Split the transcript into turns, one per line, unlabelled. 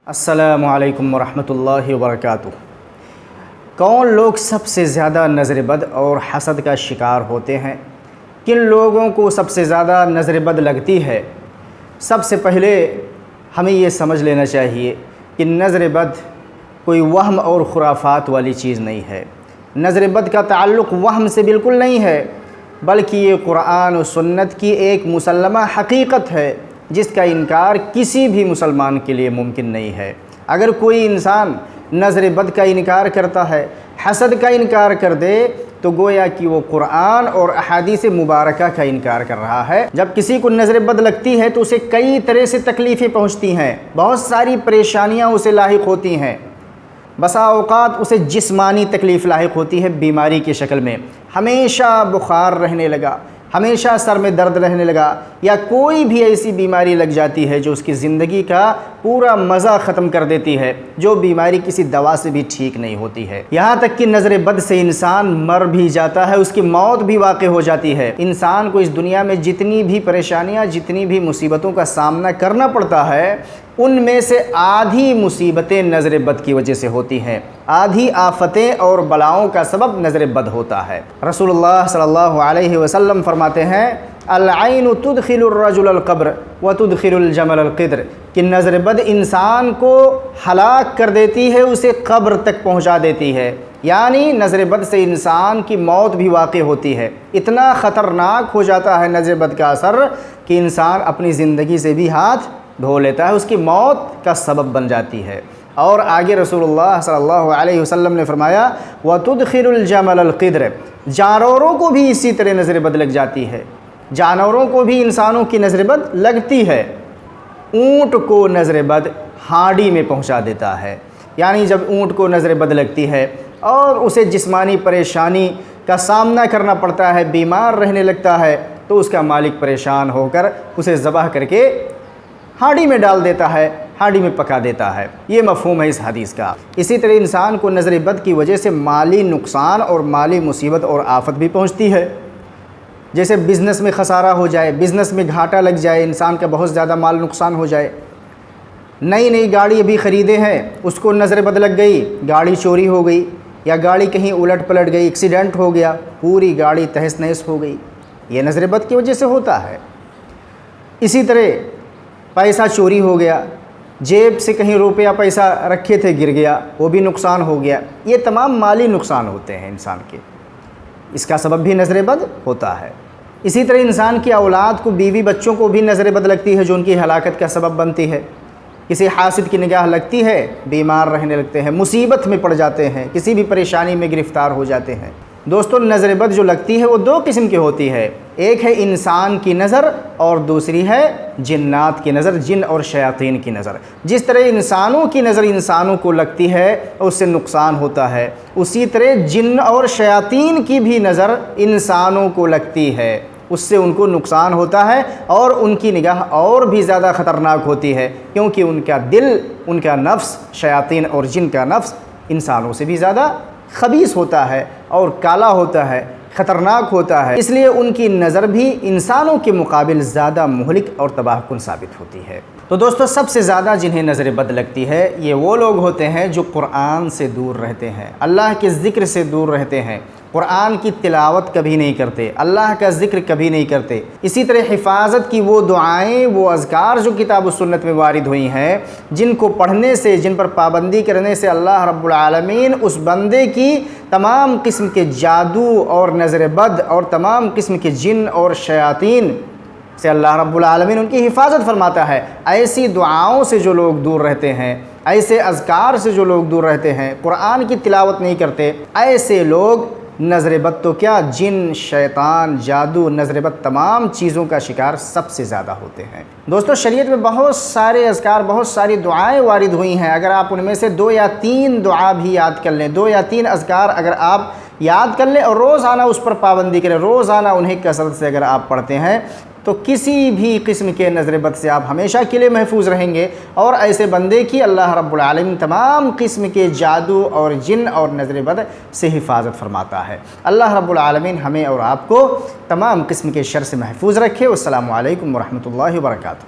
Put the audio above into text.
السلام علیکم ورحمۃ اللہ وبرکاتہ۔ کون لوگ سب سے زیادہ نظر بد اور حسد کا شکار ہوتے ہیں؟ کن لوگوں کو سب سے زیادہ نظر بد لگتی ہے؟ سب سے پہلے ہمیں یہ سمجھ لینا چاہیے کہ نظر بد کوئی وہم اور خرافات والی چیز نہیں ہے۔ نظر بد کا تعلق وہم سے بالکل نہیں ہے، بلکہ یہ قرآن و سنت کی ایک مسلمہ حقیقت ہے جس کا انکار کسی بھی مسلمان کے لیے ممکن نہیں ہے۔ اگر کوئی انسان نظر بد کا انکار کرتا ہے، حسد کا انکار کر دے، تو گویا کہ وہ قرآن اور احادیث مبارکہ کا انکار کر رہا ہے۔ جب کسی کو نظر بد لگتی ہے تو اسے کئی طرح سے تکلیفیں پہنچتی ہیں، بہت ساری پریشانیاں اسے لاحق ہوتی ہیں۔ بسا اوقات اسے جسمانی تکلیف لاحق ہوتی ہے بیماری کی شکل میں، ہمیشہ بخار رہنے لگا، ہمیشہ سر میں درد رہنے لگا، یا کوئی بھی ایسی بیماری لگ جاتی ہے جو اس کی زندگی کا پورا مزہ ختم کر دیتی ہے، جو بیماری کسی دوا سے بھی ٹھیک نہیں ہوتی ہے۔ یہاں تک کہ نظر بد سے انسان مر بھی جاتا ہے، اس کی موت بھی واقع ہو جاتی ہے۔ انسان کو اس دنیا میں جتنی بھی پریشانیاں، جتنی بھی مصیبتوں کا سامنا کرنا پڑتا ہے، ان میں سے آدھی مصیبتیں نظر بد کی وجہ سے ہوتی ہیں، آدھی آفتیں اور بلاؤں کا سبب نظر بد ہوتا ہے۔ رسول اللہ صلی اللہ علیہ وسلم فرماتے ہیں، العین تدخل الرجل القبر وتدخل الجمل القدر، کہ نظر بد انسان کو ہلاک کر دیتی ہے، اسے قبر تک پہنچا دیتی ہے۔ یعنی نظر بد سے انسان کی موت بھی واقع ہوتی ہے۔ اتنا خطرناک ہو جاتا ہے نظر بد کا اثر کہ انسان اپنی زندگی سے بھی ہاتھ دھو لیتا ہے، اس کی موت کا سبب بن جاتی ہے۔ اور آگے رسول اللہ صلی اللہ علیہ وسلم نے فرمایا، وَتُدْخِلُ الْجَمَلَ الْقِدْرَ، جانوروں کو بھی اسی طرح نظر بد لگ جاتی ہے۔ جانوروں کو بھی انسانوں کی نظر بد لگتی ہے۔ اونٹ کو نظر بد ہانڈی میں پہنچا دیتا ہے۔ یعنی جب اونٹ کو نظر بد لگتی ہے اور اسے جسمانی پریشانی کا سامنا کرنا پڑتا ہے، بیمار رہنے لگتا ہے، تو اس کا مالک پریشان ہو کر اسے ذبح کر کے ہانڈی میں ڈال دیتا ہے، ہانڈی میں پکا دیتا ہے۔ یہ مفہوم ہے اس حدیث کا۔ اسی طرح انسان کو نظر بد کی وجہ سے مالی نقصان اور مالی مصیبت اور آفت بھی پہنچتی ہے۔ جیسے بزنس میں خسارہ ہو جائے، بزنس میں گھاٹا لگ جائے، انسان کا بہت زیادہ مال نقصان ہو جائے۔ نئی گاڑی ابھی خریدے ہیں، اس کو نظر بد لگ گئی، گاڑی چوری ہو گئی، یا گاڑی کہیں الٹ پلٹ گئی، ایکسیڈنٹ ہو گیا، پوری گاڑی تہس نہس ہو گئی۔ یہ نظر بد کی وجہ سے ہوتا ہے۔ اسی طرح پیسہ چوری ہو گیا، جیب سے کہیں روپیہ پیسہ رکھے تھے گر گیا، وہ بھی نقصان ہو گیا۔ یہ تمام مالی نقصان ہوتے ہیں انسان کے، اس کا سبب بھی نظر بد ہوتا ہے۔ اسی طرح انسان کی اولاد کو، بیوی بچوں کو بھی نظر بد لگتی ہے، جو ان کی ہلاکت کا سبب بنتی ہے۔ کسی حاسد کی نگاہ لگتی ہے، بیمار رہنے لگتے ہیں، مصیبت میں پڑ جاتے ہیں، کسی بھی پریشانی میں گرفتار ہو جاتے ہیں۔ دوستوں، نظر بد جو لگتی ہے وہ دو قسم کی ہوتی ہے، ایک ہے انسان کی نظر اور دوسری ہے جنات کی نظر، جن اور شیاطین کی نظر۔ جس طرح انسانوں کی نظر انسانوں کو لگتی ہے اس سے نقصان ہوتا ہے، اسی طرح جن اور شیاطین کی بھی نظر انسانوں کو لگتی ہے، اس سے ان کو نقصان ہوتا ہے، اور ان کی نگاہ اور بھی زیادہ خطرناک ہوتی ہے، کیونکہ ان کا دل، ان کا نفس، شیاطین اور جن کا نفس انسانوں سے بھی زیادہ خبیث ہوتا ہے اور کالا ہوتا ہے، خطرناک ہوتا ہے۔ اس لیے ان کی نظر بھی انسانوں کے مقابل زیادہ مہلک اور تباہ کن ثابت ہوتی ہے۔ تو دوستو، سب سے زیادہ جنہیں نظر بد لگتی ہے یہ وہ لوگ ہوتے ہیں جو قرآن سے دور رہتے ہیں، اللہ کے ذکر سے دور رہتے ہیں، قرآن کی تلاوت کبھی نہیں کرتے، اللہ کا ذکر کبھی نہیں کرتے۔ اسی طرح حفاظت کی وہ دعائیں، وہ اذکار جو کتاب و سنت میں وارد ہوئی ہیں، جن کو پڑھنے سے، جن پر پابندی کرنے سے اللہ رب العالمین اس بندے کی تمام قسم کے جادو اور نظر بد اور تمام قسم کے جن اور شیاطین سے اللہ رب العالمین ان کی حفاظت فرماتا ہے۔ ایسی دعاؤں سے جو لوگ دور رہتے ہیں، ایسے اذکار سے جو لوگ دور رہتے ہیں، قرآن کی تلاوت نہیں کرتے، ایسے لوگ نظر بد تو کیا، جن، شیطان، جادو، نظر بد تمام چیزوں کا شکار سب سے زیادہ ہوتے ہیں۔ دوستو، شریعت میں بہت سارے اذکار، بہت ساری دعائیں وارد ہوئی ہیں۔ اگر آپ ان میں سے 2 یا 3 دعا بھی یاد کر لیں، 2 یا 3 اذکار اگر آپ یاد کر لیں اور روزانہ اس پر پابندی کریں، روزانہ انہیں کثرت سے اگر آپ پڑھتے ہیں، تو کسی بھی قسم کے نظر بد سے آپ ہمیشہ کے لیے محفوظ رہیں گے، اور ایسے بندے کی اللہ رب العالمین تمام قسم کے جادو اور جن اور نظر بد سے حفاظت فرماتا ہے۔ اللہ رب العالمین ہمیں اور آپ کو تمام قسم کے شر سے محفوظ رکھے۔ والسلام علیکم ورحمۃ اللہ وبرکاتہ۔